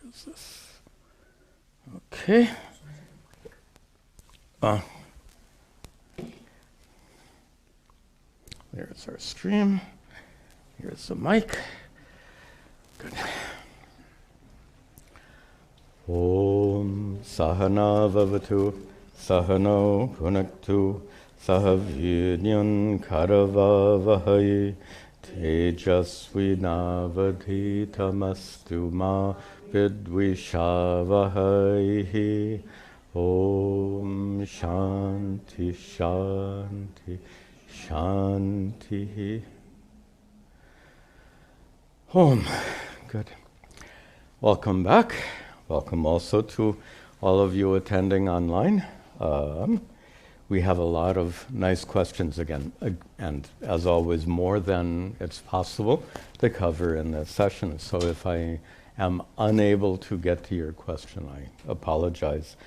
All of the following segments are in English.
is this? Okay. There's our stream. Here's the mic. Good. Om Sahana Vavatu Sahano Punaktu Sahavidyam Karavavahai Tejasvinavadhitamastu ma vidvishavahai. Om Shanti Shanti Shanti. Om. Good. Welcome back. Welcome also to all of you attending online. We have a lot of nice questions again, and as always, more than it's possible to cover in this session. So if I am unable to get to your question, I apologize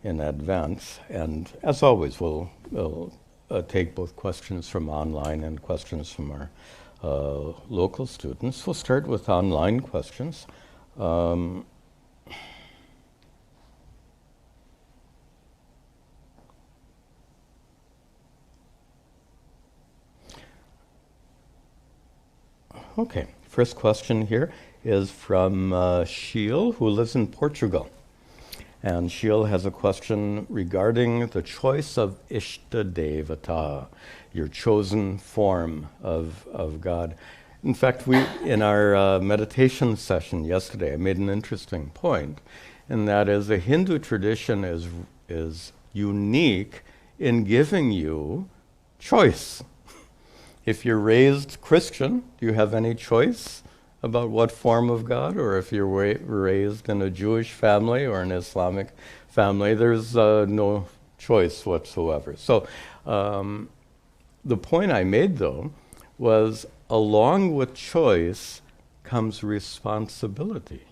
in advance. And as always, we'll take both questions from online and questions from our local students. We'll start with online questions. Okay, first question here is from Sheil, who lives in Portugal. And Sheil has a question regarding the choice of ishta devata, your chosen form of God. In fact, in our meditation session yesterday, I made an interesting point, and that is the Hindu tradition is unique in giving you choice. If you're raised Christian, do you have any choice about what form of God? Or if you're raised in a Jewish family or an Islamic family, there's no choice whatsoever. So the point I made, though, was along with choice comes responsibility.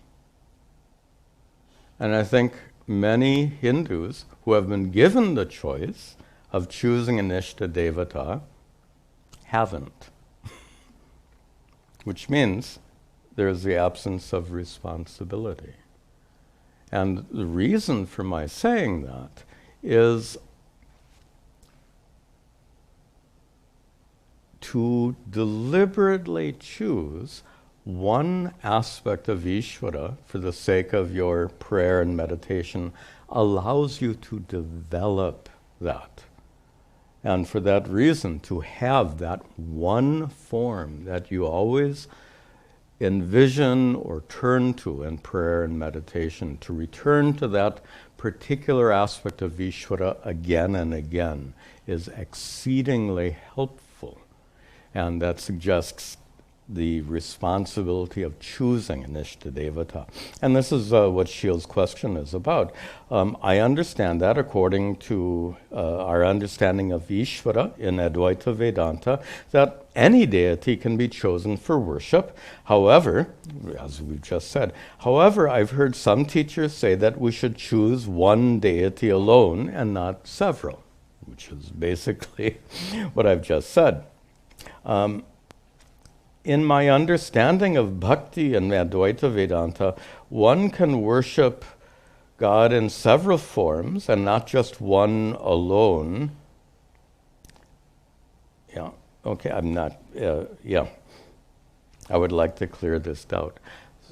And I think many Hindus who have been given the choice of choosing an ishta devata haven't, which means there's the absence of responsibility. And the reason for my saying that is to deliberately choose one aspect of Ishvara for the sake of your prayer and meditation allows you to develop that. And for that reason, to have that one form that you always envision or turn to in prayer and meditation, to return to that particular aspect of Ishvara again and again is exceedingly helpful. And that suggests the responsibility of choosing an ishta devata. And this is what Sheil's question is about. I understand that according to our understanding of Ishvara in Advaita Vedanta, that any deity can be chosen for worship. However, as we've just said, I've heard some teachers say that we should choose one deity alone and not several, which is basically what I've just said. In my understanding of bhakti and Advaita Vedanta, one can worship God in several forms and not just one alone. Yeah, okay, I would like to clear this doubt.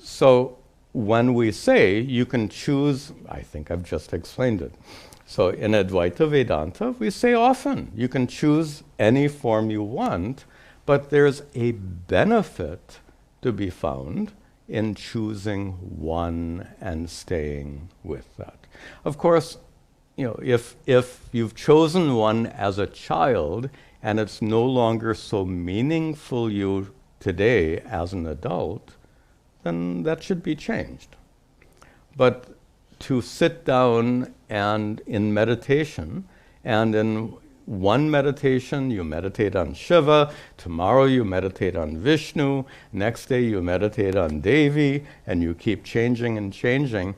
So when we say you can choose, I think I've just explained it. So in Advaita Vedanta, we say often you can choose any form you want, but there's a benefit to be found in choosing one and staying with that. Of course, if you've chosen one as a child and it's no longer so meaningful you today as an adult, then that should be changed. But to sit down and in meditation, and in one meditation, you meditate on Shiva, tomorrow you meditate on Vishnu, next day you meditate on Devi, and you keep changing and changing.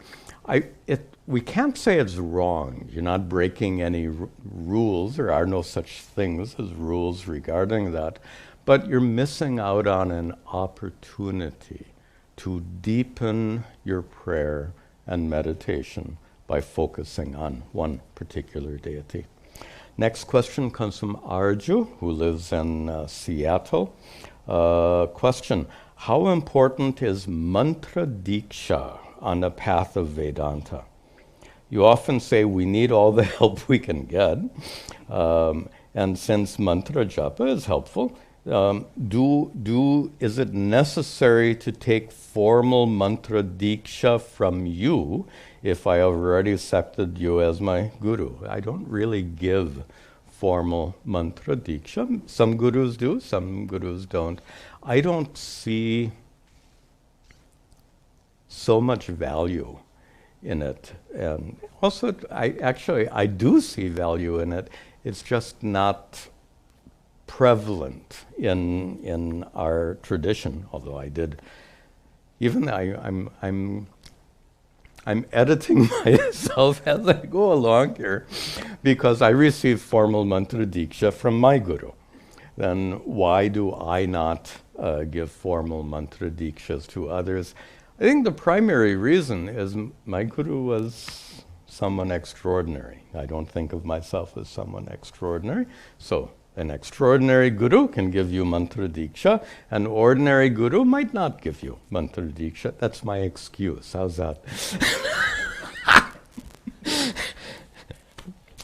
We can't say it's wrong. You're not breaking any rules. There are no such things as rules regarding that. But you're missing out on an opportunity to deepen your prayer and meditation by focusing on one particular deity. Next question comes from Arju, who lives in Seattle. Question: how important is mantra diksha on the path of Vedanta? You often say we need all the help we can get, and since mantra japa is helpful, is it necessary to take formal mantra diksha from you if I have already accepted you as my guru? I don't really give formal mantra diksha. Some gurus do, some gurus don't. I don't see so much value in it. And also, I do see value in it. It's just not prevalent in our tradition. Although I did, I'm editing myself as I go along here, because I received formal mantra diksha from my guru. Then why do I not give formal mantra dikshas to others? I think the primary reason is my guru was someone extraordinary. I don't think of myself as someone extraordinary. So an extraordinary guru can give you mantra diksha. An ordinary guru might not give you mantra diksha. That's my excuse. How's that?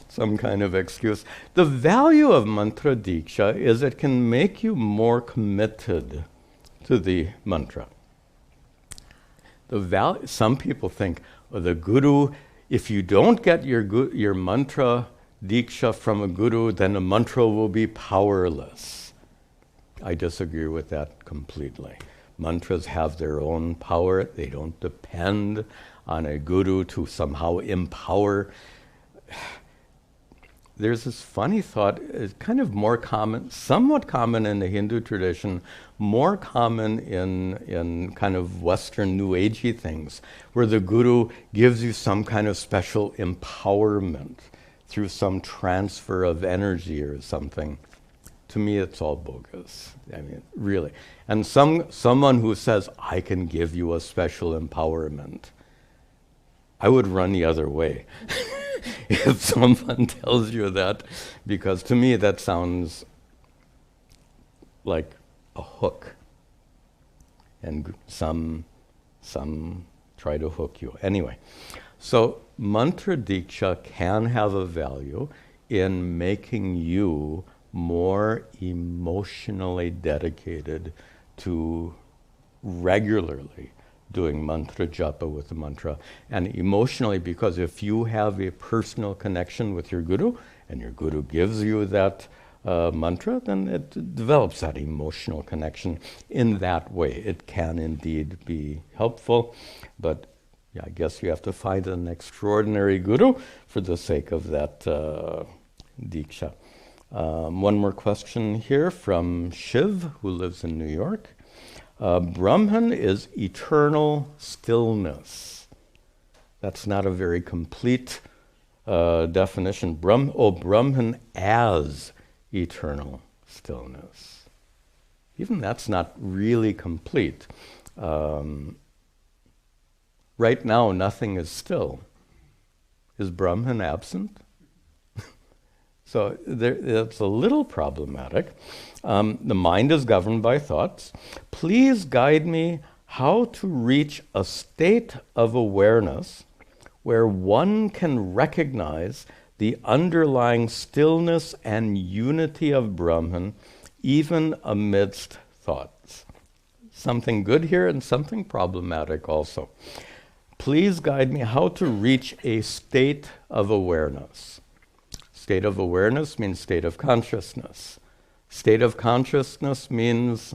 Some kind of excuse. The value of mantra diksha is it can make you more committed to the mantra. Some people think, the guru, if you don't get your mantra diksha from a guru, then the mantra will be powerless. I disagree with that completely. Mantras have their own power. They don't depend on a guru to somehow empower. There's this funny thought, it's kind of more common, somewhat common in the Hindu tradition, more common in kind of Western New Agey things, where the guru gives you some kind of special empowerment through some transfer of energy or something. To me, it's all bogus. I mean, really. And someone who says, I can give you a special empowerment, I would run the other way. If someone tells you that, because to me that sounds like a hook, and some try to hook you. Anyway, so mantra diksha can have a value in making you more emotionally dedicated to regularly doing mantra japa with the mantra. And emotionally, because if you have a personal connection with your guru, and your guru gives you that mantra, then it develops that emotional connection. In that way, it can indeed be helpful. But yeah, I guess you have to find an extraordinary guru for the sake of that diksha. One more question here from Shiv, who lives in New York. Brahman is eternal stillness. That's not a very complete definition. Brahman as eternal stillness. Even that's not really complete. Right now, nothing is still. Is Brahman absent? So it's a little problematic. The mind is governed by thoughts. Please guide me how to reach a state of awareness where one can recognize the underlying stillness and unity of Brahman even amidst thoughts. Something good here and something problematic also. Please guide me how to reach a state of awareness. State of awareness means state of consciousness. State of consciousness means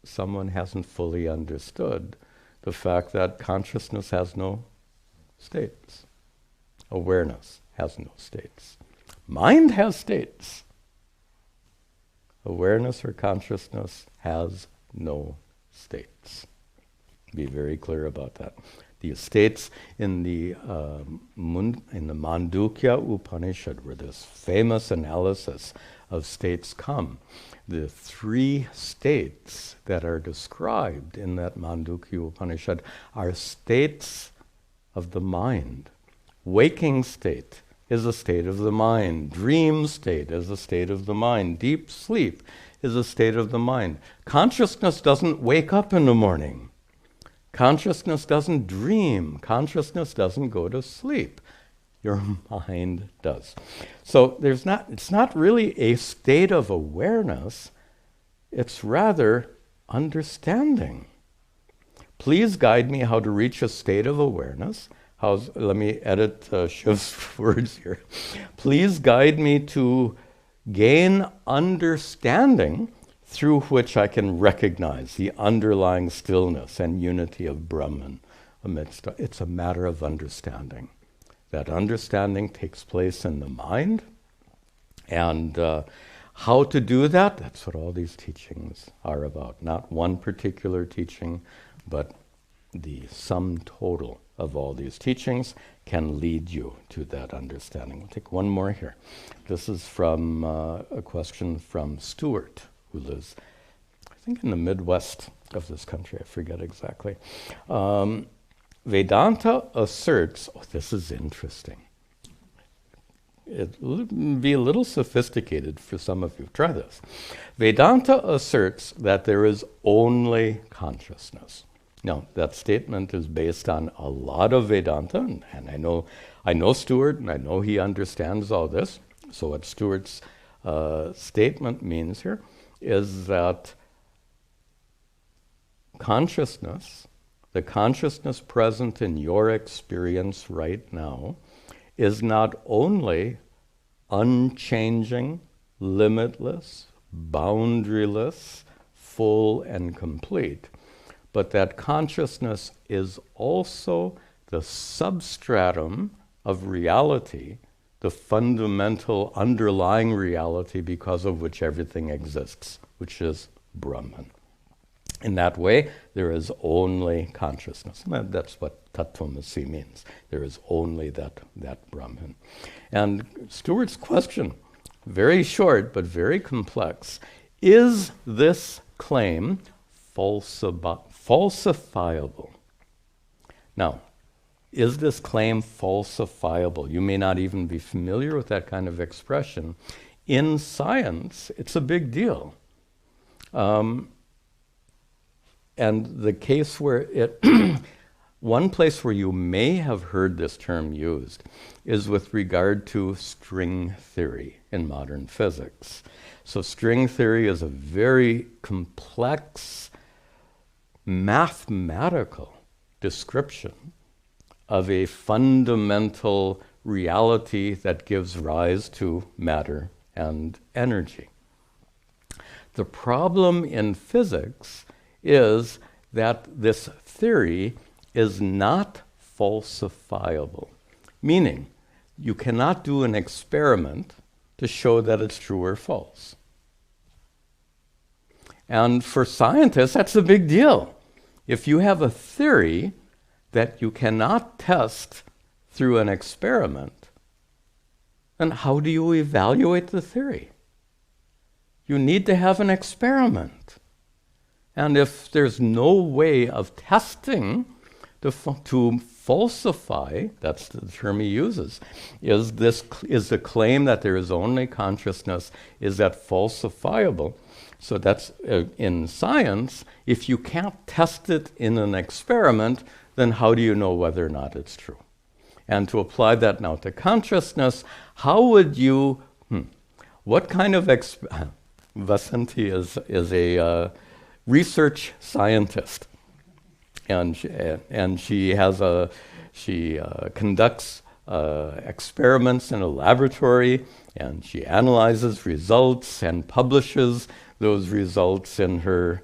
someone hasn't fully understood the fact that consciousness has no states. Awareness has no states. Mind has states. Awareness or consciousness has no states. Be very clear about that. The states in the Mandukya Upanishad, where this famous analysis of states come. The 3 states that are described in that Mandukya Upanishad are states of the mind. Waking state is a state of the mind. Dream state is a state of the mind. Deep sleep is a state of the mind. Consciousness doesn't wake up in the morning. Consciousness doesn't dream. Consciousness doesn't go to sleep. Your mind does. So it's not really a state of awareness. It's rather understanding. Please guide me how to reach a state of awareness. Let me edit Shiv's words here. Please guide me to gain understanding through which I can recognize the underlying stillness and unity of Brahman amidst. It's a matter of understanding. That understanding takes place in the mind. And how to do that, that's what all these teachings are about. Not one particular teaching, but the sum total of all these teachings can lead you to that understanding. We'll take one more here. This is from a question from Stuart, who lives, I think, in the Midwest of this country. I forget exactly. Vedanta asserts, this is interesting. It will be a little sophisticated for some of you. Try this. Vedanta asserts that there is only consciousness. Now, that statement is based on a lot of Vedanta, and I know Stuart, and I know he understands all this. So what Stuart's statement means here is that consciousness, the consciousness present in your experience right now, is not only unchanging, limitless, boundaryless, full and complete, but that consciousness is also the substratum of reality, the fundamental underlying reality because of which everything exists, which is Brahman. In that way, there is only consciousness. That's what Tattvamasi means. There is only that Brahman. And Stuart's question, very short but very complex, is this claim falsifiable? Now, is this claim falsifiable? You may not even be familiar with that kind of expression. In science, it's a big deal. And the case where one place where you may have heard this term used is with regard to string theory in modern physics. So string theory is a very complex mathematical description of a fundamental reality that gives rise to matter and energy. The problem in physics is that this theory is not falsifiable, meaning you cannot do an experiment to show that it's true or false. And for scientists, that's a big deal. If you have a theory that you cannot test through an experiment, then how do you evaluate the theory? You need to have an experiment. And if there's no way of testing to falsify, that's the term he uses, is the claim that there is only consciousness, is that falsifiable? So that's in science, if you can't test it in an experiment, then how do you know whether or not it's true? And to apply that now to consciousness, how would you, what kind of, Vasanti is a research scientist, and she conducts experiments in a laboratory, and she analyzes results and publishes those results in her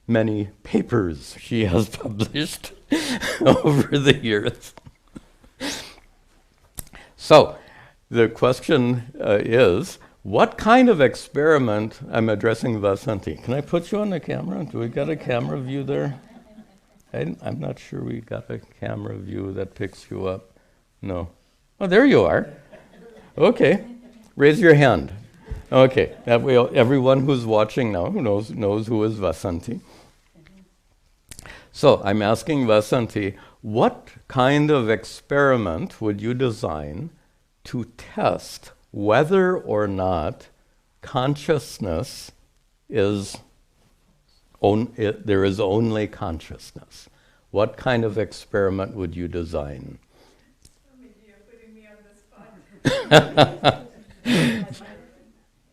many papers she has published over the years. So the question is, what kind of experiment, I'm addressing Vasanti. Can I put you on the camera? Do we got a camera view there? I'm not sure we got a camera view that picks you up. No. Oh, there you are. Okay. Raise your hand. Okay, that way everyone who's watching now knows who is Vasanti. So I'm asking Vasanti, what kind of experiment would you design to test whether or not consciousness is there is only consciousness? What kind of experiment would you design? Swamiji, you're putting me on the spot.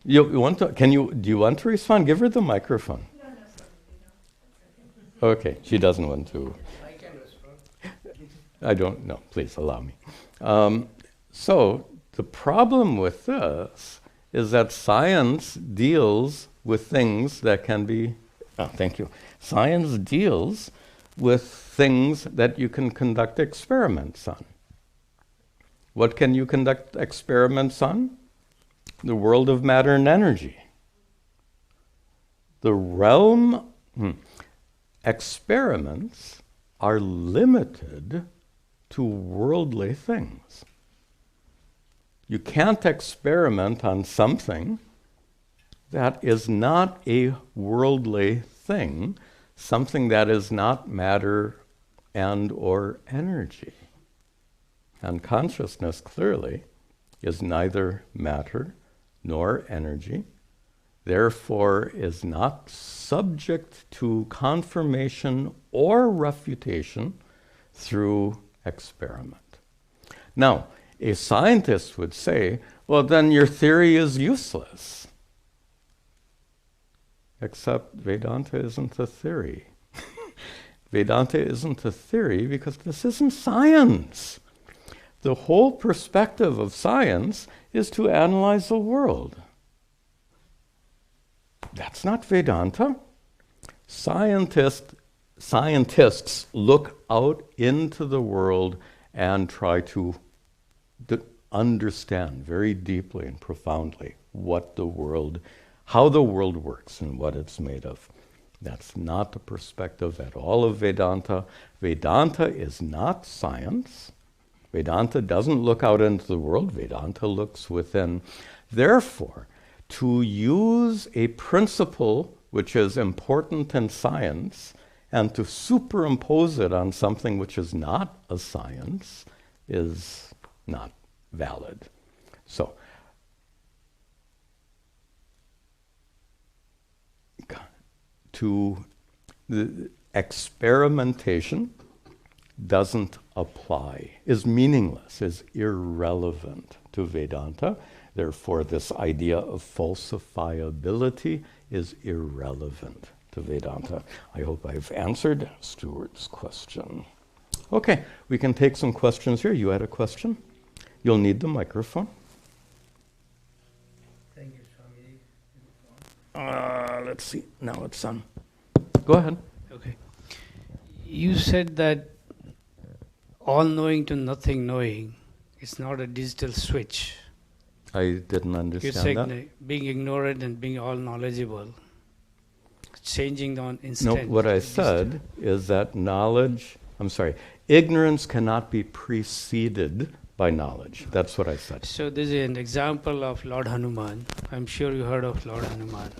You want to? Do you want to respond? Give her the microphone. No, Swamiji, no. Okay, she doesn't want to. I can respond. I don't know. Please allow me. So the problem with this is that science deals with things that can be. Thank you. Science deals with things that you can conduct experiments on. What can you conduct experiments on? The world of matter and energy. The realm, experiments are limited to worldly things. You can't experiment on something that is not a worldly thing, something that is not matter and or energy. And consciousness clearly is neither matter nor energy, therefore is not subject to confirmation or refutation through experiment. Now, a scientist would say, well, then your theory is useless. Except Vedanta isn't a theory. Vedanta isn't a theory because this isn't science. The whole perspective of science is to analyze the world. That's not Vedanta. Scientists look out into the world and try to understand very deeply and profoundly how the world works and what it's made of. That's not the perspective at all of Vedanta. Vedanta is not science. Vedanta doesn't look out into the world. Vedanta looks within. Therefore, to use a principle which is important in science and to superimpose it on something which is not a science is not valid. So, the experimentation doesn't apply, is meaningless, is irrelevant to Vedanta. Therefore, this idea of falsifiability is irrelevant to Vedanta. I hope I've answered Stuart's question. Okay, we can take some questions here. You had a question? You'll need the microphone. Thank you, Swamiji. Let's see. Now it's on. Go ahead. Okay. You said that all knowing to nothing knowing is not a digital switch. I didn't understand that. Being ignorant and being all knowledgeable, changing on instant. No, what I said is that ignorance cannot be preceded by knowledge. That's what I said. So this is an example of Lord Hanuman. I'm sure you heard of Lord Hanuman.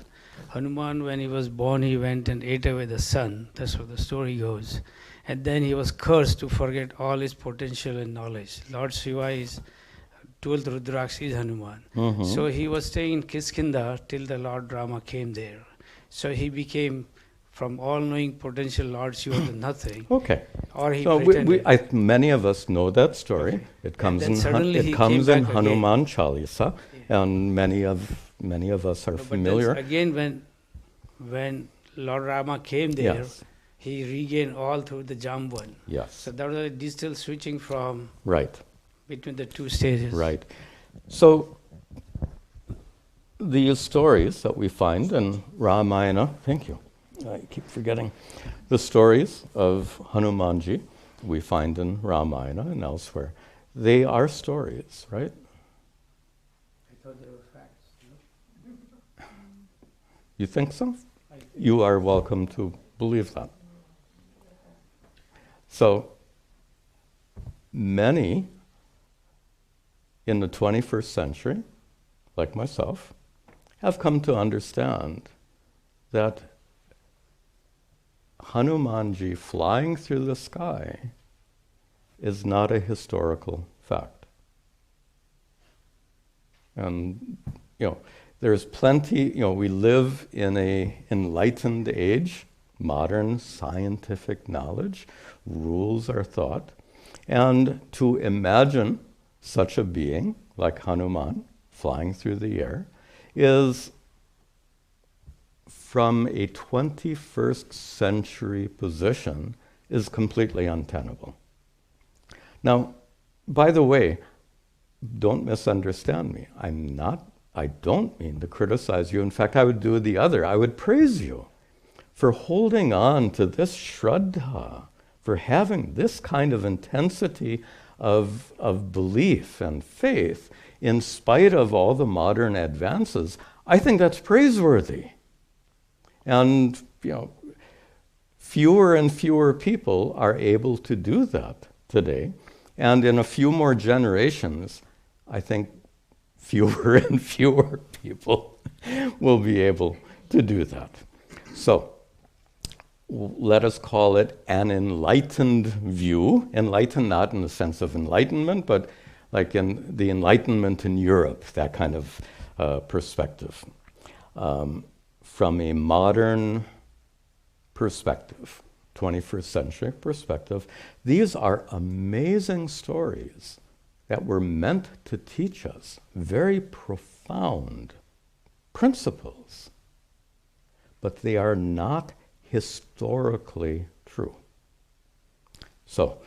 Hanuman, when he was born, he went and ate away the sun. That's what the story goes. And then he was cursed to forget all his potential and knowledge. Lord Shiva is 12th Rudraksh is Hanuman. Mm-hmm. So he was staying in Kiskindha till the Lord Rama came there. So he became from all-knowing potential Lord Shiva to nothing. Okay. Or he So pretended. many of us know that story. Okay. It comes And in then Hanuman Chalisa, and many of us are familiar. But again, when Lord Rama came there, Yes. he regained all through the Jamban. Yes. So that was a digital switching from Right. between the two stages. Right. So these stories that we find in Ramayana, thank you. I keep forgetting. The stories of Hanumanji we find in Ramayana and elsewhere. They are stories, right? I thought they were facts. No? You think so? You are welcome to believe that. So, many in the 21st century, like myself, have come to understand that Hanumanji flying through the sky is not a historical fact. And, there's plenty, we live in an enlightened age. Modern scientific knowledge rules our thought. And to imagine such a being like Hanuman flying through the air is, from a 21st century position, is completely untenable. Now, by the way, don't misunderstand me. I don't mean to criticize you. In fact, I would do the other. I would praise you for holding on to this shraddha, for having this kind of intensity of belief and faith in spite of all the modern advances. I think that's praiseworthy. And, fewer and fewer people are able to do that today. And in a few more generations, I think fewer and fewer people will be able to do that. So, let us call it an enlightened view. Enlightened not in the sense of enlightenment, but like in the Enlightenment in Europe, that kind of perspective. From a modern perspective, 21st century perspective, these are amazing stories that were meant to teach us very profound principles, but they are not historically true. So,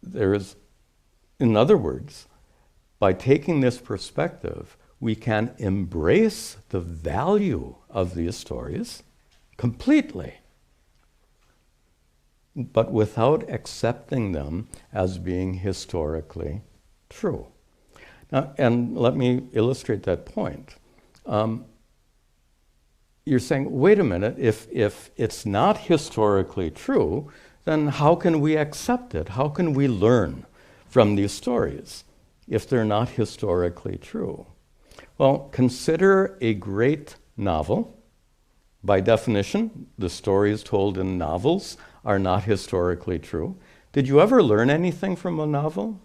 there is, in other words, by taking this perspective, we can embrace the value of these stories completely, but without accepting them as being historically true. Now, and let me illustrate that point. You're saying, wait a minute, if it's not historically true, then how can we accept it? How can we learn from these stories if they're not historically true? Well, consider a great novel. By definition, the stories told in novels are not historically true. Did you ever learn anything from a novel?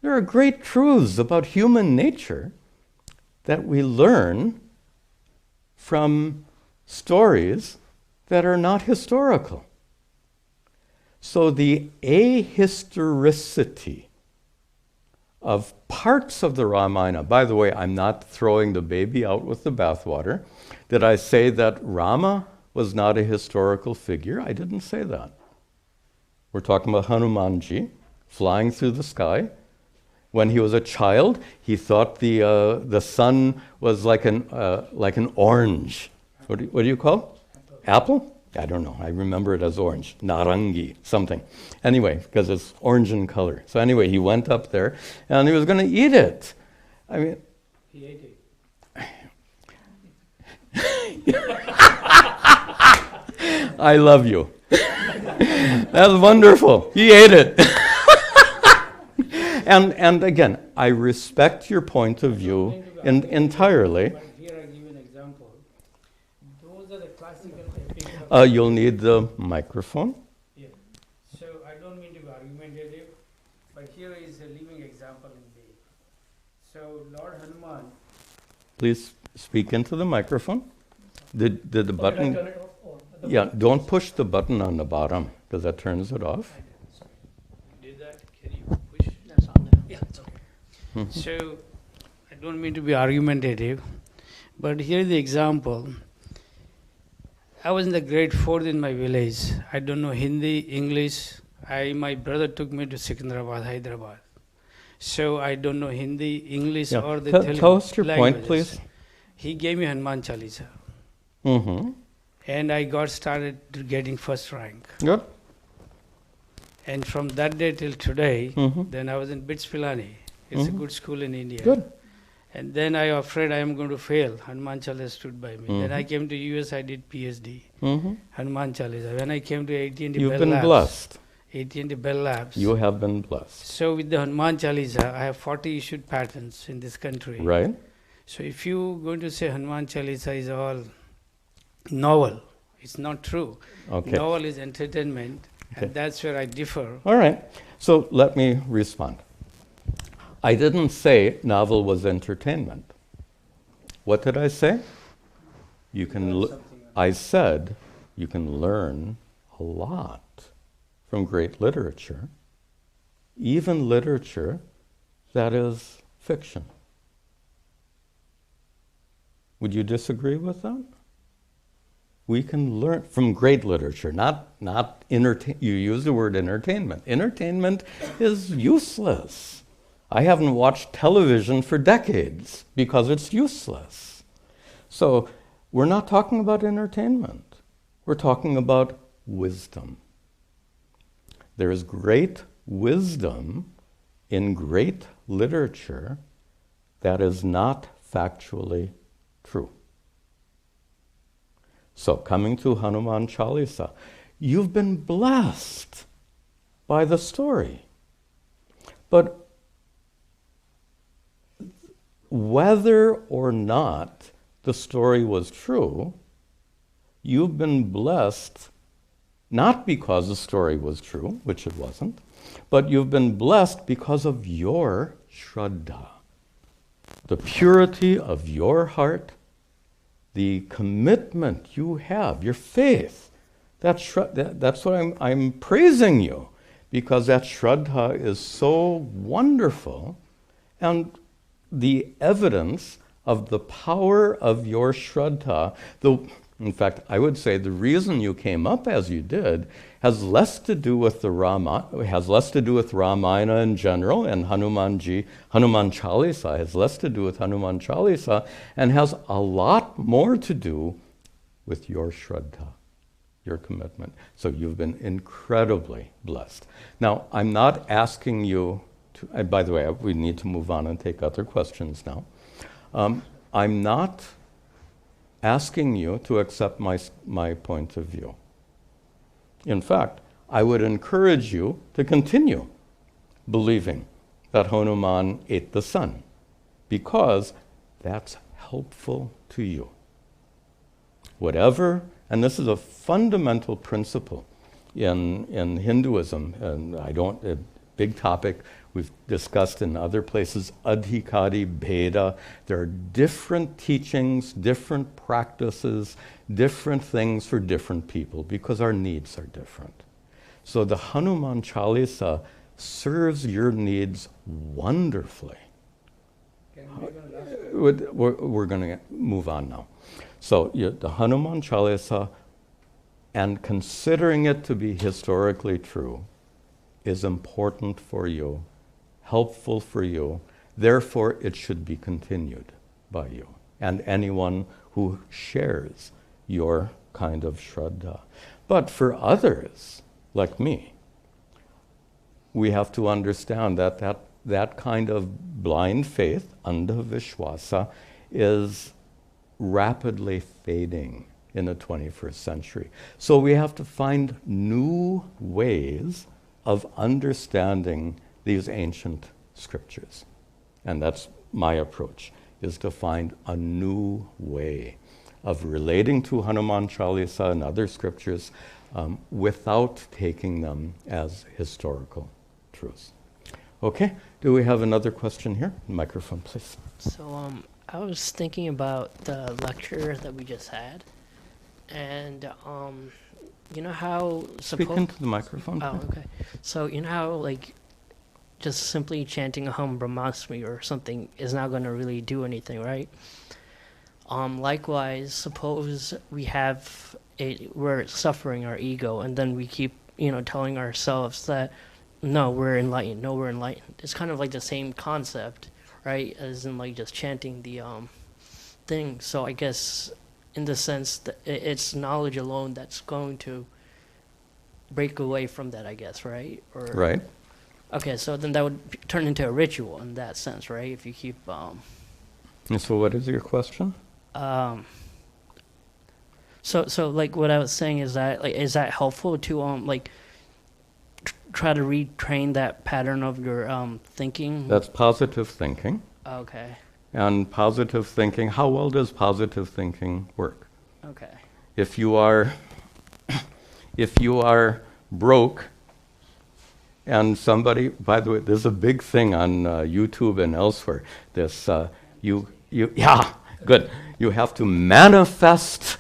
There are great truths about human nature that we learn from stories that are not historical. So the ahistoricity of parts of the Ramayana, by the way, I'm not throwing the baby out with the bathwater. Did I say that Rama was not a historical figure? I didn't say that. We're talking about Hanumanji flying through the sky. When he was a child, he thought the sun was like an orange. What do you call it? Apple? I don't know. I remember it as orange. Narangi, something. Anyway, because it's orange in color. So anyway, he went up there and he was going to eat it. I mean... He ate it. I love you. That's wonderful. He ate it. And again, I respect your point of view entirely. But here I give an example. Those are the classical epics. You'll need the microphone. Yeah. So I don't mean to be argumentative, but here is a living example in me. So Lord Hanuman. Please speak into the microphone. Did the button? Turn it off, Yeah, don't push the button on the bottom because that turns it off. Did that? Can you push? That's on there. Yeah, it's okay. So I don't mean to be argumentative, but here is the example. I was in the grade 4th in my village. I don't know Hindi, English. My brother took me to Secunderabad, Hyderabad. So I don't know Hindi, English, Yeah. or the Telugu Tell us your languages. point, please. He gave me Hanuman Chalisa. Mm-hmm. And I got started to getting first rank. Good. And from that day till today, Mm-hmm. then I was in BITS Pilani. It's a Mhm. good school in India. Good. And then I afraid I am going to fail. Hanuman Chalisa stood by me. Then I Mhm. came to US, I did PhD. Mm-hmm. Hanuman Chalisa. When I came to AT&T You've Bell been Labs, blessed. AT&T Bell Labs. You have been blessed. So with the Hanuman Chalisa, I have 40 issued patents in this country. Right? So if you're going to say Hanuman Chalisa is all novel, it's not true. Okay. Novel is entertainment, Okay. and that's where I differ. All right. So let me respond. I didn't say novel was entertainment. What did I say? I said you can learn a lot from great literature, even literature that is fiction. Would you disagree with that? We can learn from great literature, not entertain. You use the word entertainment. Entertainment is useless. I haven't watched television for decades because it's useless. So we're not talking about entertainment. We're talking about wisdom. There is great wisdom in great literature that is not factually true. So coming to Hanuman Chalisa, you've been blessed by the story. But whether or not the story was true, you've been blessed not because the story was true, which it wasn't, but you've been blessed because of your shraddha, the purity of your heart, the commitment you have, your faith. That's what I'm praising you, because that shraddha is so wonderful, and the evidence of the power of your shraddha, in fact, I would say the reason you came up as you did has less to do with Ramayana in general, and Hanuman Chalisa has less to do with Hanuman Chalisa, and has a lot more to do with your shraddha, your commitment. So you've been incredibly blessed. Now, I'm not asking you to, and by the way, we need to move on and take other questions now. I'm not asking you to accept my point of view. In fact, I would encourage you to continue believing that Hanuman ate the sun, because that's helpful to you. Whatever, and this is a fundamental principle in Hinduism, and a big topic we've discussed in other places, adhikari, bheda. There are different teachings, different practices, different things for different people, because our needs are different. So the Hanuman Chalisa serves your needs wonderfully. We're going to move on now. So the Hanuman Chalisa, and considering it to be historically true, is important for you, helpful for you. Therefore, it should be continued by you and anyone who shares your kind of shraddha. But for others, like me, we have to understand that kind of blind faith, andha vishwasa, is rapidly fading in the 21st century. So we have to find new ways of understanding these ancient scriptures. And that's my approach, is to find a new way of relating to Hanuman Chalisa and other scriptures without taking them as historical truths. Okay, do we have another question here? Microphone, please. So I was thinking about the lecture that we just had, and you know how Speak into the microphone. Oh, please. okay. So you know how like just simply chanting Aham Brahmasmi or something is not going to really do anything, right? Likewise, suppose we're suffering our ego, and then we keep telling ourselves that no, we're enlightened. No, we're enlightened. It's kind of like the same concept, right? As in like just chanting the thing. So I guess in the sense that it's knowledge alone that's going to break away from that, I guess, right? Right. Okay, so then that would turn into a ritual in that sense, right? If you keep. And so, what is your question? So like what I was saying is that helpful to try to retrain that pattern of your thinking? That's positive thinking. Okay. And positive thinking, how well does positive thinking work? Okay. If you are broke, and somebody, by the way, there's a big thing on YouTube and elsewhere. This yeah, good. You have to manifest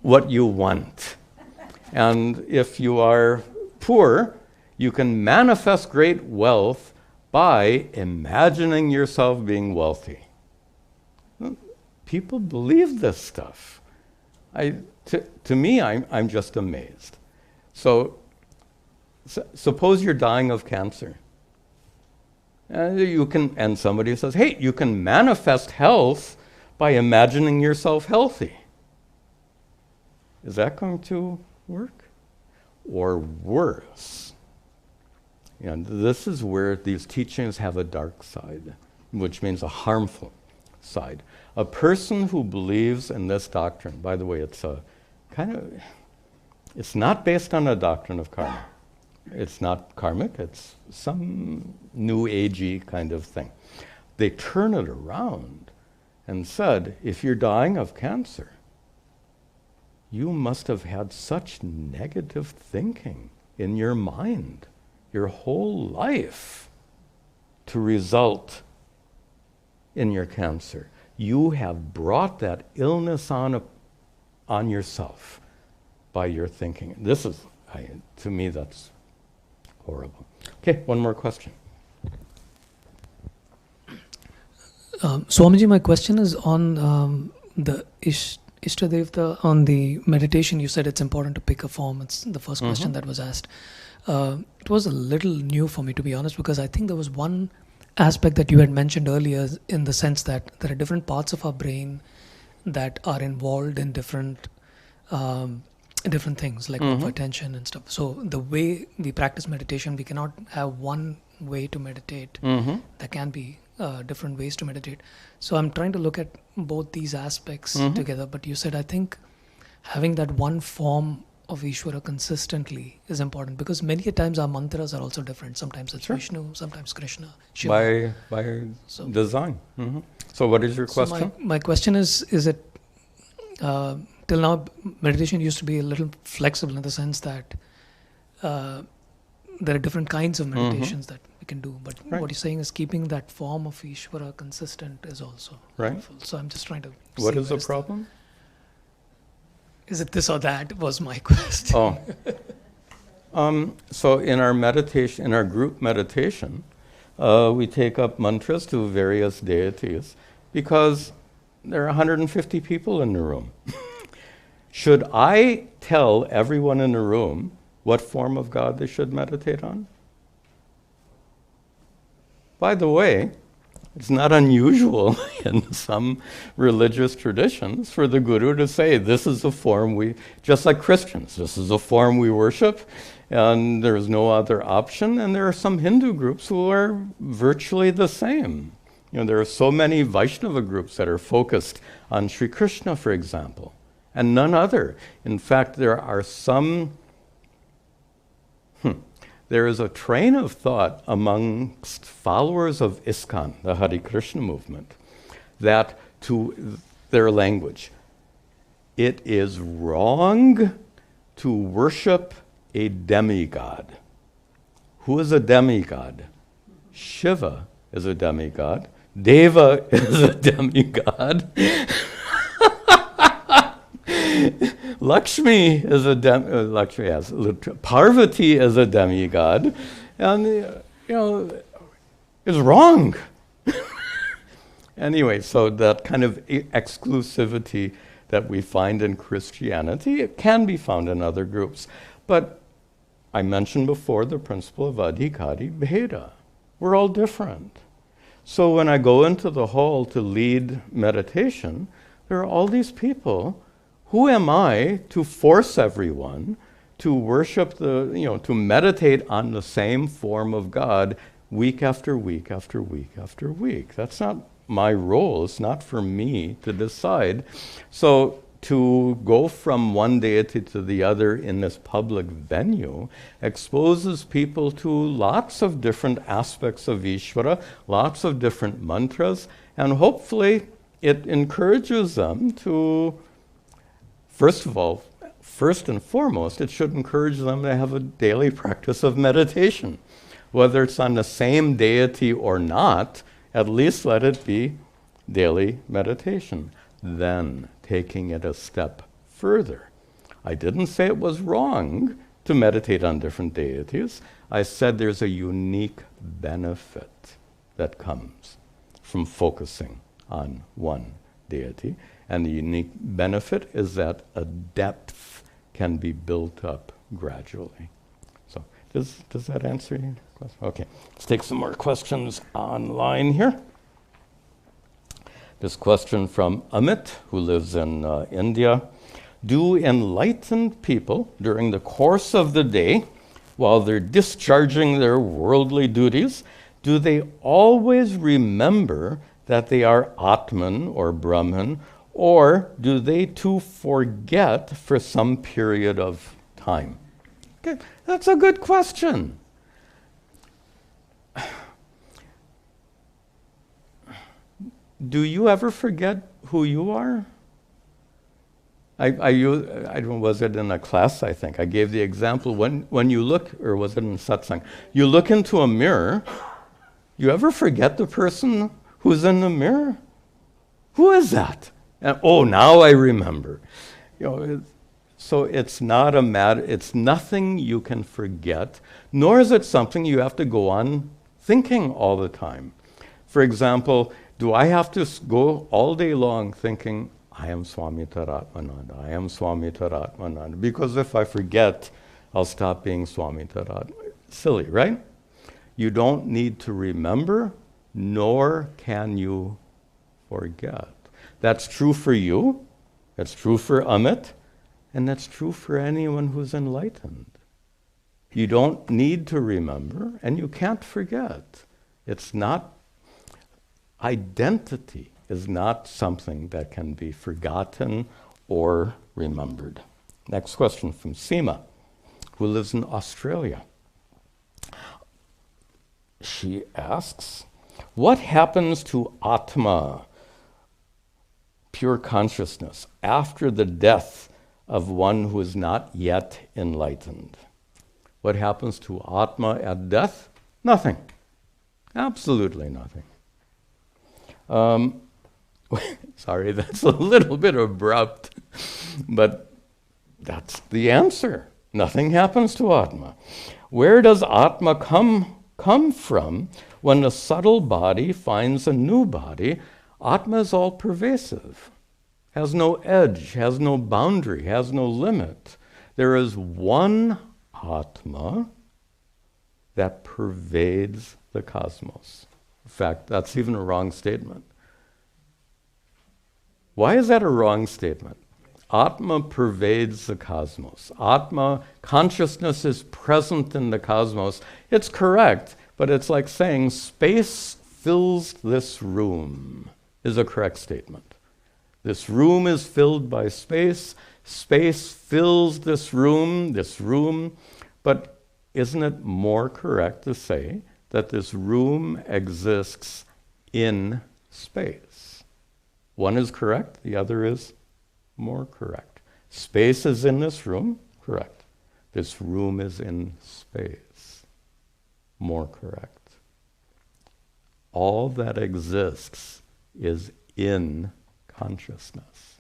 what you want. And if you are poor, you can manifest great wealth by imagining yourself being wealthy. People believe this stuff. To me, I'm just amazed. So suppose you're dying of cancer. And somebody says, hey, you can manifest health by imagining yourself healthy. Is that going to work? Or worse? And this is where these teachings have a dark side, which means a harmful side. A person who believes in this doctrine, by the way, it's not based on a doctrine of karma. It's not karmic, it's some new agey kind of thing. They turn it around and said, if you're dying of cancer, you must have had such negative thinking in your mind your whole life to result in your cancer. You have brought that illness on yourself by your thinking. This is, to me, that's horrible. Okay, one more question. Swamiji, my question is on the ishta devata, on the meditation. You said it's important to pick a form. It's the first question that was asked. It was a little new for me, to be honest, because I think there was one aspect that you had mentioned earlier, in the sense that there are different parts of our brain that are involved in different things, like of attention and stuff. So the way we practice meditation, we cannot have one way to meditate. There can be different ways to meditate. So I'm trying to look at both these aspects together. But you said, I think having that one form of Ishvara consistently is important, because many a times our mantras are also different. Sometimes it's Vishnu, sometimes Krishna, Shiva. By design. So what is your question? My question is it, till now, meditation used to be a little flexible in the sense that there are different kinds of meditations that we can do. But what you're saying is keeping that form of Ishvara consistent is also helpful. So I'm just trying to What is the problem? Is it this or that, was my question. So in our meditation, in our group meditation, we take up mantras to various deities because there are 150 people in the room. Should I tell everyone in the room what form of God they should meditate on? By the way, it's not unusual in some religious traditions for the Guru to say, this is a form just like Christians, this is a form we worship, and there's no other option. And there are some Hindu groups who are virtually the same. There are so many Vaishnava groups that are focused on Sri Krishna, for example, and none other. In fact, there are some there is a train of thought amongst followers of ISKCON, the Hare Krishna movement, that to their language, it is wrong to worship a demigod. Who is a demigod? Shiva is a demigod. Deva is a demigod. Lakshmi is a Lakshmi, yes. Parvati is a demigod, and is wrong. Anyway, so that kind of exclusivity that we find in Christianity, it can be found in other groups. But I mentioned before the principle of adhikari bheda. We're all different. So when I go into the hall to lead meditation, there are all these people. Who am I to force everyone to worship to meditate on the same form of God week after week after week after week? That's not my role. It's not for me to decide. So to go from one deity to the other in this public venue exposes people to lots of different aspects of Ishvara, lots of different mantras, And hopefully it encourages them to, first and foremost, it should encourage them to have a daily practice of meditation. Whether it's on the same deity or not, at least let it be daily meditation. Then taking it a step further. I didn't say it was wrong to meditate on different deities. I said there's a unique benefit that comes from focusing on one deity. And the unique benefit is that a depth can be built up gradually. So does that answer your question? Okay, let's take some more questions online here. This question from Amit, who lives in India. Do enlightened people, during the course of the day, while they're discharging their worldly duties, do they always remember that they are Atman or Brahman, or do they too forget for some period of time? Okay, that's a good question. Do you ever forget who you are? I don't, was it in a class, I think? I gave the example, when you look, or was it in Satsang? You look into a mirror, you ever forget the person who's in the mirror? Who is that? And, oh, now I remember. So it's not a matter, it's nothing you can forget, nor is it something you have to go on thinking all the time. For example, do I have to go all day long thinking, I am Swami Tadatmananda, I am Swami Tadatmananda? Because if I forget, I'll stop being Swami Tadat. Silly, right? You don't need to remember, nor can you forget. That's true for you, that's true for Amit, and that's true for anyone who's enlightened. You don't need to remember, and you can't forget. It's not, identity is not something that can be forgotten or remembered. Next question from Seema, who lives in Australia. She asks, what happens to Atma, pure consciousness, after the death of one who is not yet enlightened? What happens to Atma at death? Nothing. Absolutely nothing. Sorry, that's a little bit abrupt, but that's the answer. Nothing happens to Atma. Where does Atma come from when the subtle body finds a new body? Atma is all pervasive, has no edge, has no boundary, has no limit. There is one Atma that pervades the cosmos. In fact, that's even a wrong statement. Why is that a wrong statement? Atma pervades the cosmos. Atma, consciousness is present in the cosmos. It's correct, but it's like saying space fills this room is a correct statement. This room is filled by space. Space fills this room, but isn't it more correct to say that this room exists in space? One is correct, the other is more correct. Space is in this room, correct. This room is in space, more correct. All that exists is in consciousness.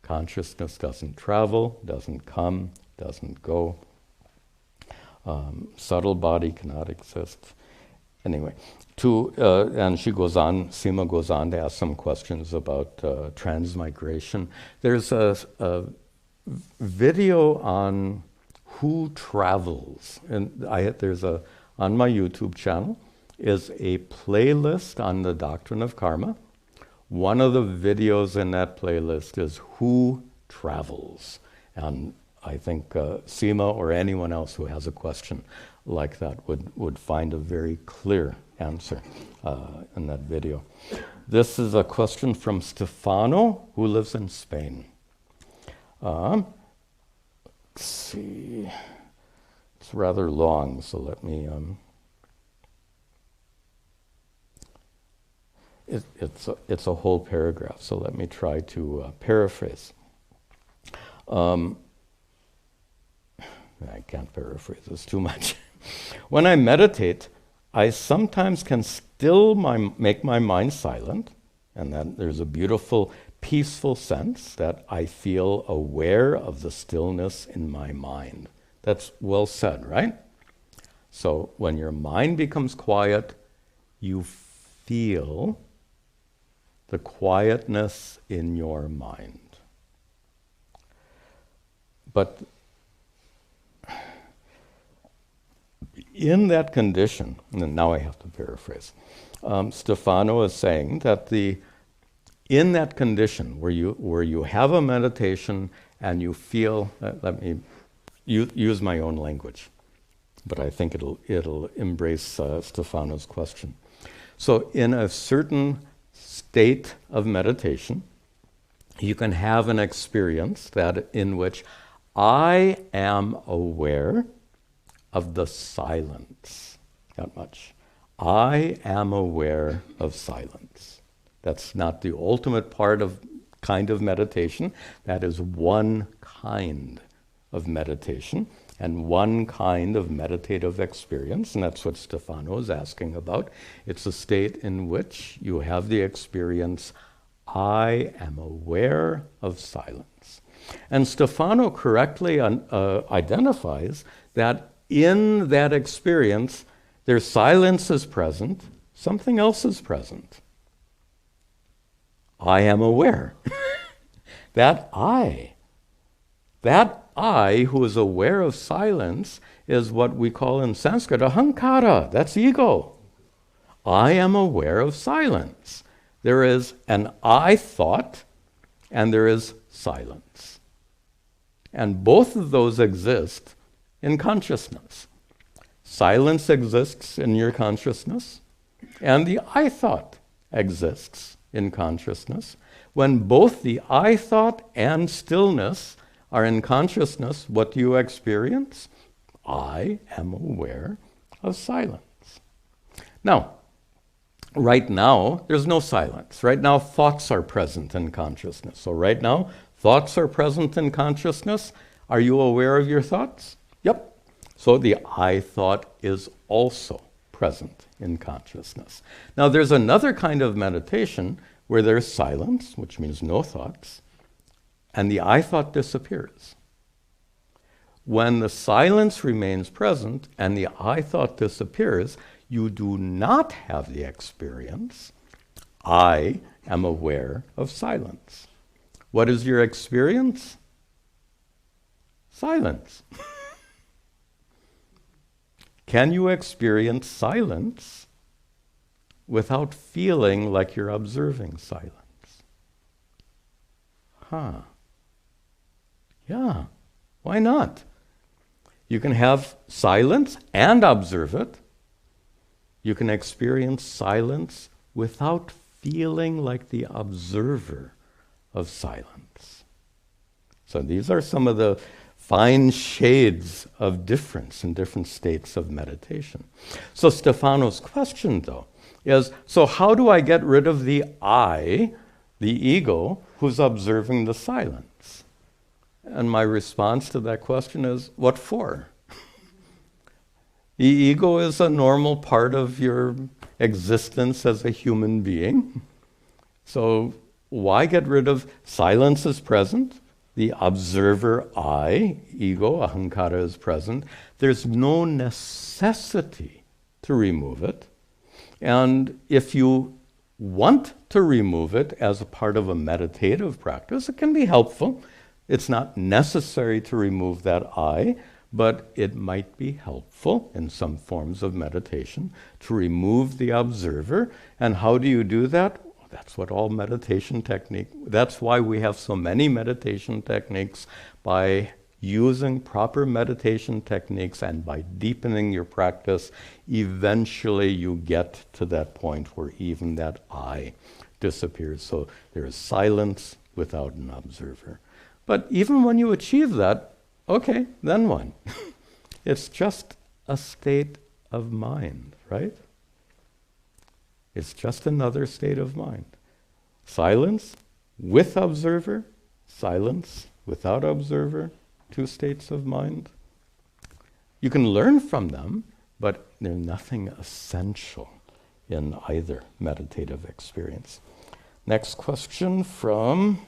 Consciousness doesn't travel, doesn't come, doesn't go. Subtle body cannot exist. Anyway, and she goes on, Seema goes on to ask some questions about transmigration. There's a video on who travels, and there's on my YouTube channel is a playlist on the doctrine of karma. One of the videos in that playlist is who travels, and I think Seema or anyone else who has a question like that would find a very clear answer in that video. This is a question from Stefano, who lives in Spain. Let's see. It's rather long, so let me... it's a whole paragraph, so let me try to paraphrase. I can't paraphrase, it's too much. When I meditate, I sometimes can still make my mind silent, and then there's a beautiful, peaceful sense that I feel aware of the stillness in my mind. That's well said, right? So when your mind becomes quiet, you feel the quietness in your mind. But in that condition, and now I have to paraphrase, Stefano is saying that in that condition where you have a meditation and you feel, let me use my own language, but I think it'll embrace Stefano's question. So in a certain state of meditation, you can have an experience in which I am aware of the silence. Not much. I am aware of silence. That's not the ultimate kind of meditation. That is one kind of meditation and one kind of meditative experience, and that's what Stefano is asking about. It's a state in which you have the experience, I am aware of silence. And Stefano correctly identifies that in that experience, their silence is present, something else is present. I am aware. That I who is aware of silence is what we call in Sanskrit ahankara. That's ego. I am aware of silence. There is an I thought and there is silence. And both of those exist in consciousness. Silence exists in your consciousness, and the I thought exists in consciousness. When both the I thought and stillness are in consciousness, what do you experience? I am aware of silence. Now, right now, there's no silence. Right now, thoughts are present in consciousness. So right now, thoughts are present in consciousness. Are you aware of your thoughts? Yep. So the I thought is also present in consciousness. Now, there's another kind of meditation where there's silence, which means no thoughts, and the I thought disappears. When the silence remains present and the I thought disappears, you do not have the experience, I am aware of silence. What is your experience? Silence. Can you experience silence without feeling like you're observing silence? Yeah, why not? You can have silence and observe it. You can experience silence without feeling like the observer of silence. So these are some of the fine shades of difference in different states of meditation. So Stefano's question, though, is, so how do I get rid of the I, the ego, who's observing the silence? And my response to that question is, what for? The ego is a normal part of your existence as a human being. So why get rid of silence is present? The observer I, ego, ahankara is present. There's no necessity to remove it. And if you want to remove it as a part of a meditative practice, it can be helpful. It's not necessary to remove that I, but it might be helpful in some forms of meditation to remove the observer. And how do you do that? That's what all meditation technique, that's why we have so many meditation techniques. By using proper meditation techniques and by deepening your practice, eventually you get to that point where even that I disappears. So there is silence without an observer. But even when you achieve that, okay, then what? It's just a state of mind, right? It's just another state of mind. Silence with observer, silence without observer, two states of mind. You can learn from them, but they're nothing essential in either meditative experience. Next question from...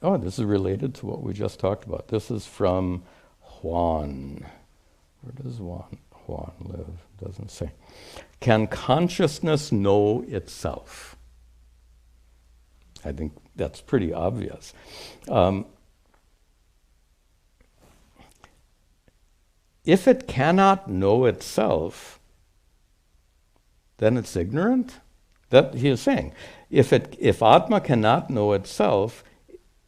Oh, this is related to what we just talked about. This is from Juan. Where does Juan live? Doesn't say. Can consciousness know itself? I think that's pretty obvious. If it cannot know itself, then it's ignorant? That he is saying. If Atma cannot know itself,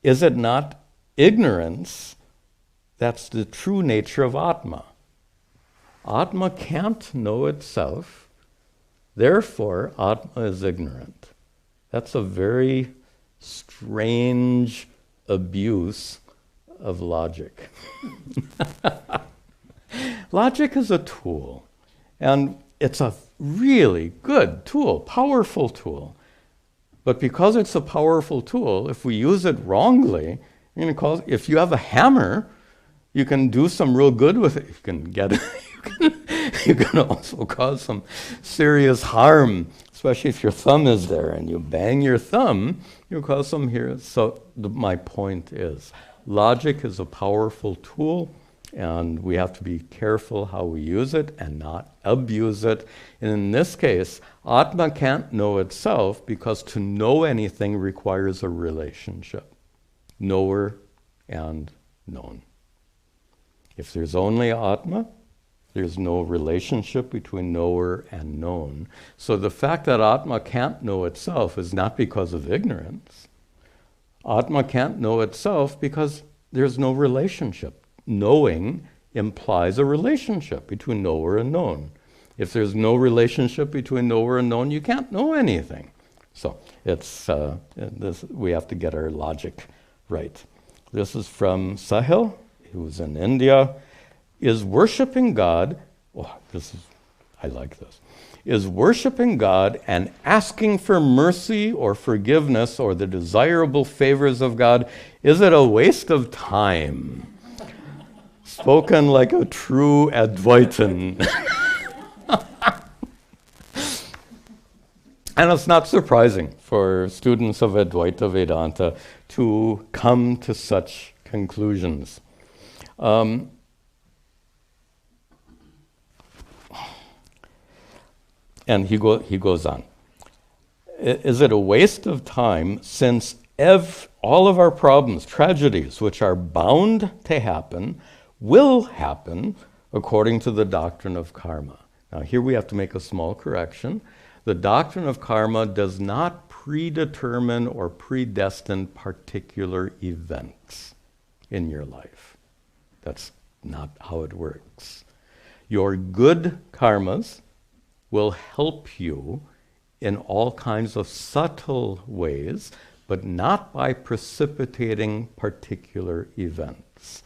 is it not ignorance? That's the true nature of Atma. Atma can't know itself, therefore Atma is ignorant. That's a very strange abuse of logic. Logic is a tool, and it's a really good tool, powerful tool. But because it's a powerful tool, if we use it wrongly, if you have a hammer, you can do some real good with it. You can get it. You can also cause some serious harm, especially if your thumb is there and you bang your thumb, you cause some here. So my point is, logic is a powerful tool, and we have to be careful how we use it and not abuse it. And in this case, Atma can't know itself because to know anything requires a relationship. Knower and known. If there's only Atma, there's no relationship between knower and known. So the fact that Atma can't know itself is not because of ignorance. Atma can't know itself because there's no relationship. Knowing implies a relationship between knower and known. If there's no relationship between knower and known, you can't know anything. So it's we have to get our logic right. This is from Sahil, who's in India. Is worshiping God, I like this. Is worshiping God and asking for mercy or forgiveness or the desirable favors of God, is it a waste of time? Spoken like a true Advaitin. And it's not surprising for students of Advaita Vedanta to come to such conclusions. And he goes on. Is it a waste of time since all of our problems, tragedies, which are bound to happen, will happen according to the doctrine of karma? Now here we have to make a small correction. The doctrine of karma does not predetermine or predestine particular events in your life. That's not how it works. Your good karmas will help you in all kinds of subtle ways, but not by precipitating particular events.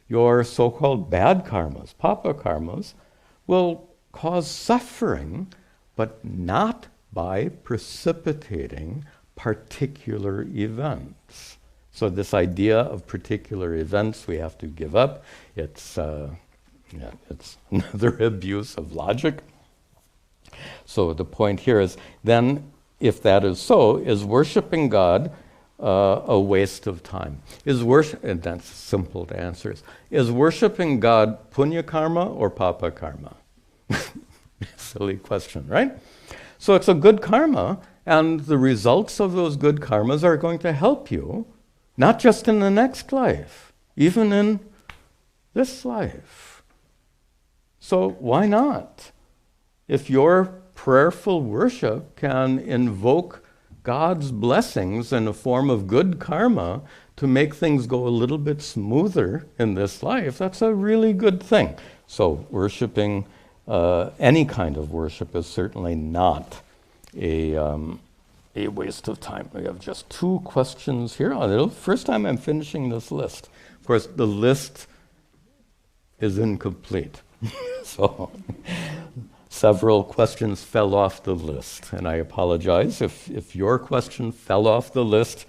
Your so-called bad karmas, papa karmas, will cause suffering, but not by precipitating particular events. So this idea of particular events we have to give up. It's another abuse of logic. So the point here is, then, if that is so, is worshiping God a waste of time? And that's simple to answer. Is worshiping God punya karma or papa karma? Silly question, right? So it's a good karma, and the results of those good karmas are going to help you, not just in the next life, even in this life. So why not? If your prayerful worship can invoke God's blessings in the form of good karma to make things go a little bit smoother in this life, that's a really good thing. So worshiping, any kind of worship is certainly not a waste of time. We have just 2 questions here. First time I'm finishing this list. Of course, the list is incomplete. several questions fell off the list, and I apologize. If your question fell off the list,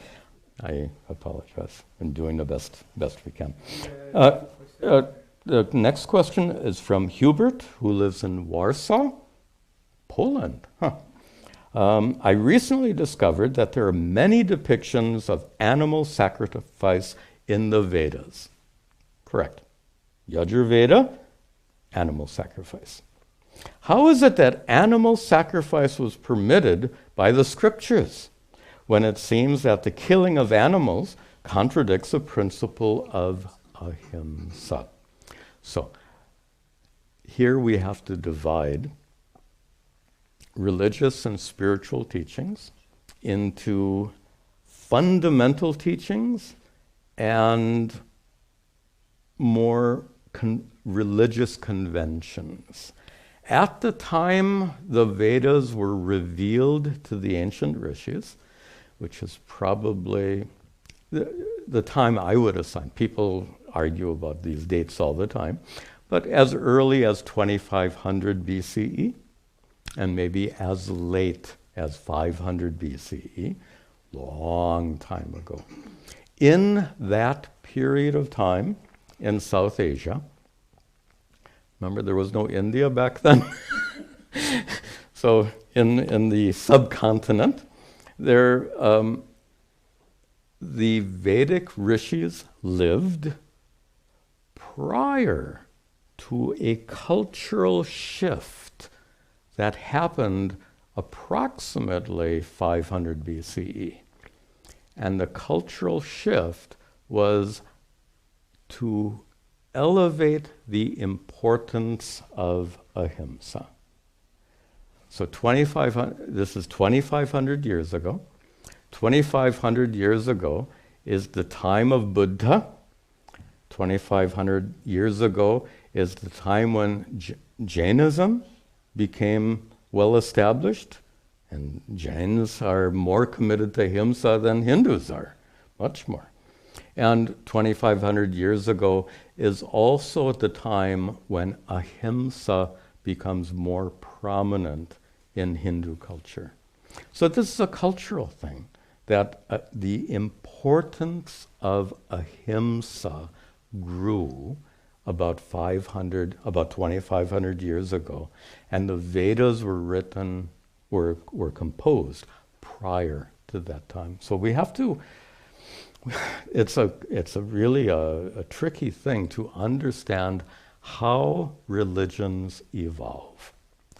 I apologize. I'm doing the best we can. The next question is from Hubert, who lives in Warsaw, Poland. I recently discovered that there are many depictions of animal sacrifice in the Vedas. Correct. Yajurveda, animal sacrifice. How is it that animal sacrifice was permitted by the scriptures when it seems that the killing of animals contradicts the principle of ahimsa? So, here we have to divide religious and spiritual teachings into fundamental teachings and more religious conventions. At the time the Vedas were revealed to the ancient rishis, which is probably the time I would assign. People argue about these dates all the time, but as early as 2500 BCE, and maybe as late as 500 BCE, long time ago. In that period of time in South Asia, remember there was no India back then? So in the subcontinent, the Vedic rishis lived prior to a cultural shift that happened approximately 500 BCE. And the cultural shift was to elevate the importance of ahimsa. So this is 2,500 years ago. 2,500 years ago is the time of Buddha. 2,500 years ago is the time when Jainism became well established, and Jains are more committed to ahimsa than Hindus are, much more. And 2,500 years ago is also the time when ahimsa becomes more prominent in Hindu culture. So this is a cultural thing, that the importance of ahimsa grew about 2,500 years ago, and the Vedas were composed prior to that time. So we have to. It's a really a tricky thing to understand how religions evolve,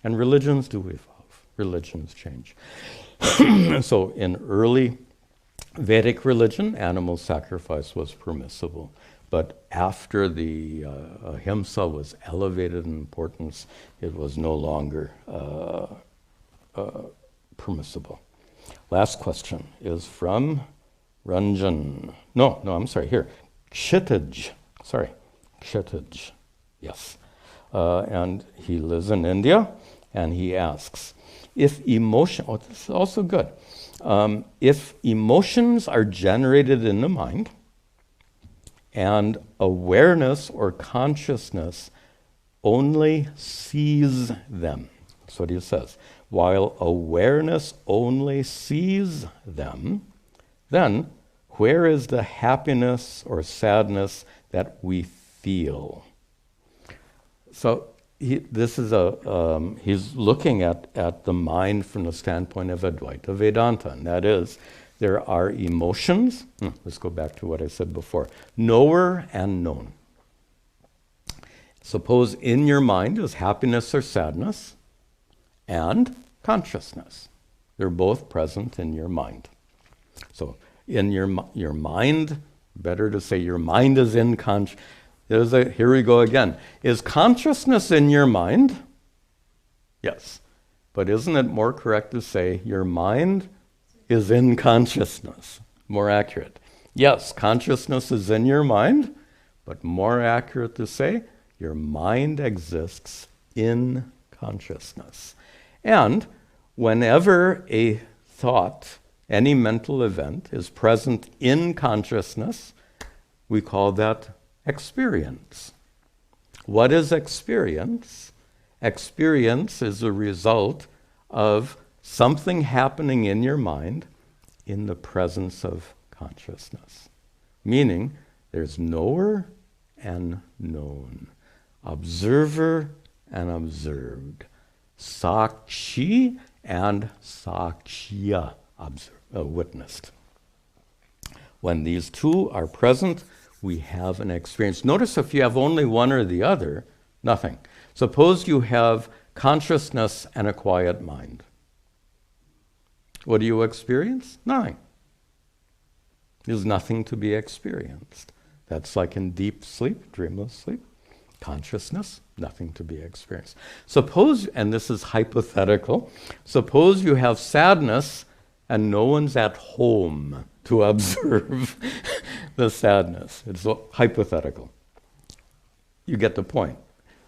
and religions do evolve. Religions change. So in early Vedic religion, animal sacrifice was permissible. But after the ahimsa was elevated in importance, it was no longer permissible. Last question is from Ranjan. No, I'm sorry, here. Kshitij. Sorry, Kshitij. Yes. And he lives in India, and he asks, this is also good. If emotions are generated in the mind, and awareness or consciousness only sees them. That's what he says. While awareness only sees them, then where is the happiness or sadness that we feel? So he's looking at the mind from the standpoint of Advaita Vedanta, and that is, there are emotions. Let's go back to what I said before. Knower and known. Suppose in your mind is happiness or sadness and consciousness. They're both present in your mind. So in your mind, better to say your mind is in here we go again. Is consciousness in your mind? Yes. But isn't it more correct to say your mind is in consciousness? More accurate. Yes, consciousness is in your mind, but more accurate to say your mind exists in consciousness. And whenever a thought, any mental event is present in consciousness, we call that experience. What is experience? experience is a result of something happening in your mind in the presence of consciousness. Meaning, there's knower and known, observer and observed, sakshi and sakshya, witnessed. When these two are present, we have an experience. Notice if you have only one or the other, nothing. Suppose you have consciousness and a quiet mind. What do you experience? Nothing. There's nothing to be experienced. That's like in deep sleep, dreamless sleep. Consciousness, nothing to be experienced. Suppose, and this is hypothetical, suppose you have sadness and no one's at home to observe the sadness. It's hypothetical. You get the point.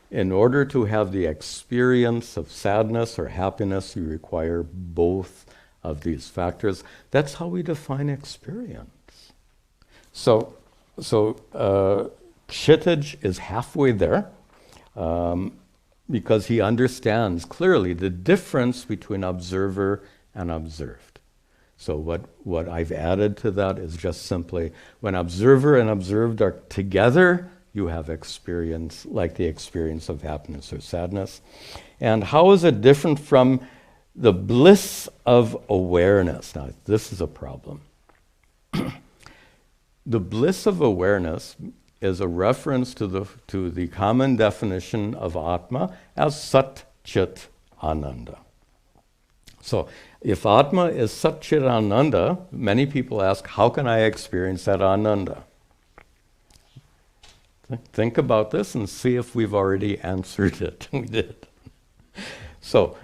In order to have the experience of sadness or happiness, you require both of these factors. That's how we define experience. So Kshitij is halfway there because he understands clearly the difference between observer and observed. So what I've added to that is just simply when observer and observed are together, you have experience like the experience of happiness or sadness. And how is it different from the bliss of awareness? Now, this is a problem. The bliss of awareness is a reference to the common definition of Atma as Sat Chit Ananda. So, if Atma is Sat Chit Ananda, many people ask, how can I experience that Ananda? Think about this and see if we've already answered it. We did. So,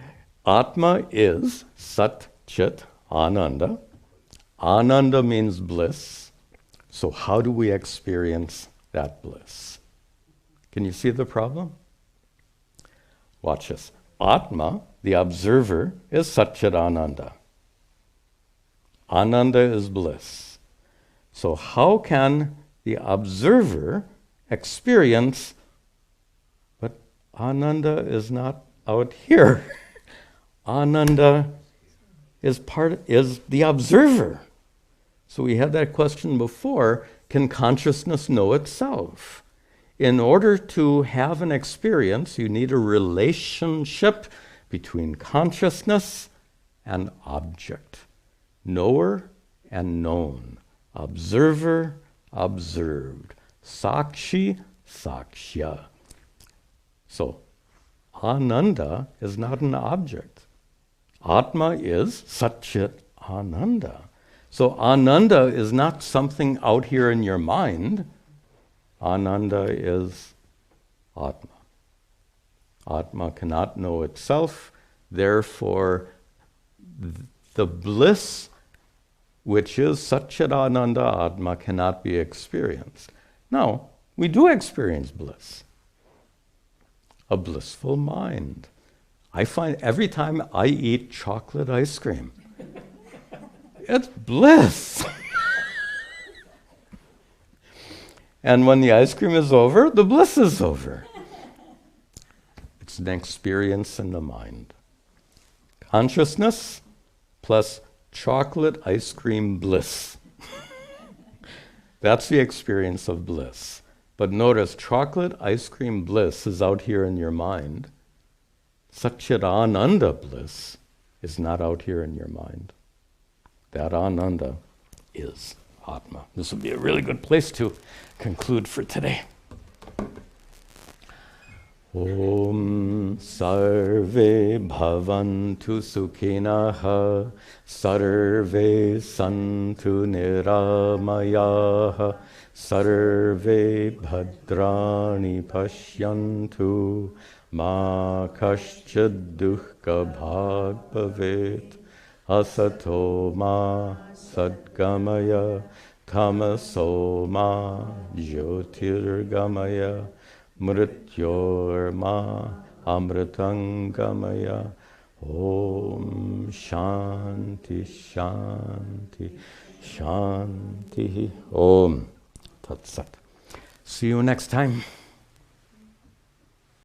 Atma is Sat Chit Ananda. Ananda means bliss. So how do we experience that bliss? Can you see the problem? Watch this. Atma, the observer, is Sat Chit Ananda. Ananda is bliss. So how can the observer experience, but Ananda is not out here. Ananda is the observer. So we had that question before, can consciousness know itself? In order to have an experience, you need a relationship between consciousness and object, knower and known, observer, observed, sakshi, sakshya. So, Ananda is not an object. Atma is Sat Chit Ananda. So Ananda is not something out here in your mind. Ananda is Atma. Atma cannot know itself. Therefore, the bliss, which is Sat Chit Ananda Atma, cannot be experienced. Now, we do experience bliss. A blissful mind. I find every time I eat chocolate ice cream, it's bliss. And when the ice cream is over, the bliss is over. It's an experience in the mind. Consciousness plus chocolate ice cream bliss. That's the experience of bliss. But notice, chocolate ice cream bliss is out here in your mind. Sat Chit Ananda bliss is not out here in your mind. That Ananda is Atma. This would be a really good place to conclude for today. Om Sarve Bhavantu Sukhinaha Sarve Santu Niramayaha Sarve Bhadrani Pashyantu Ma Kaschid Dukkha Bhag Bhavet Asato Ma Sadgamaya Tamaso Ma Jyotirgamaya Mrityorma Amritangamaya Om Shanti Shanti Shanti Om Tat Sat. See you next time.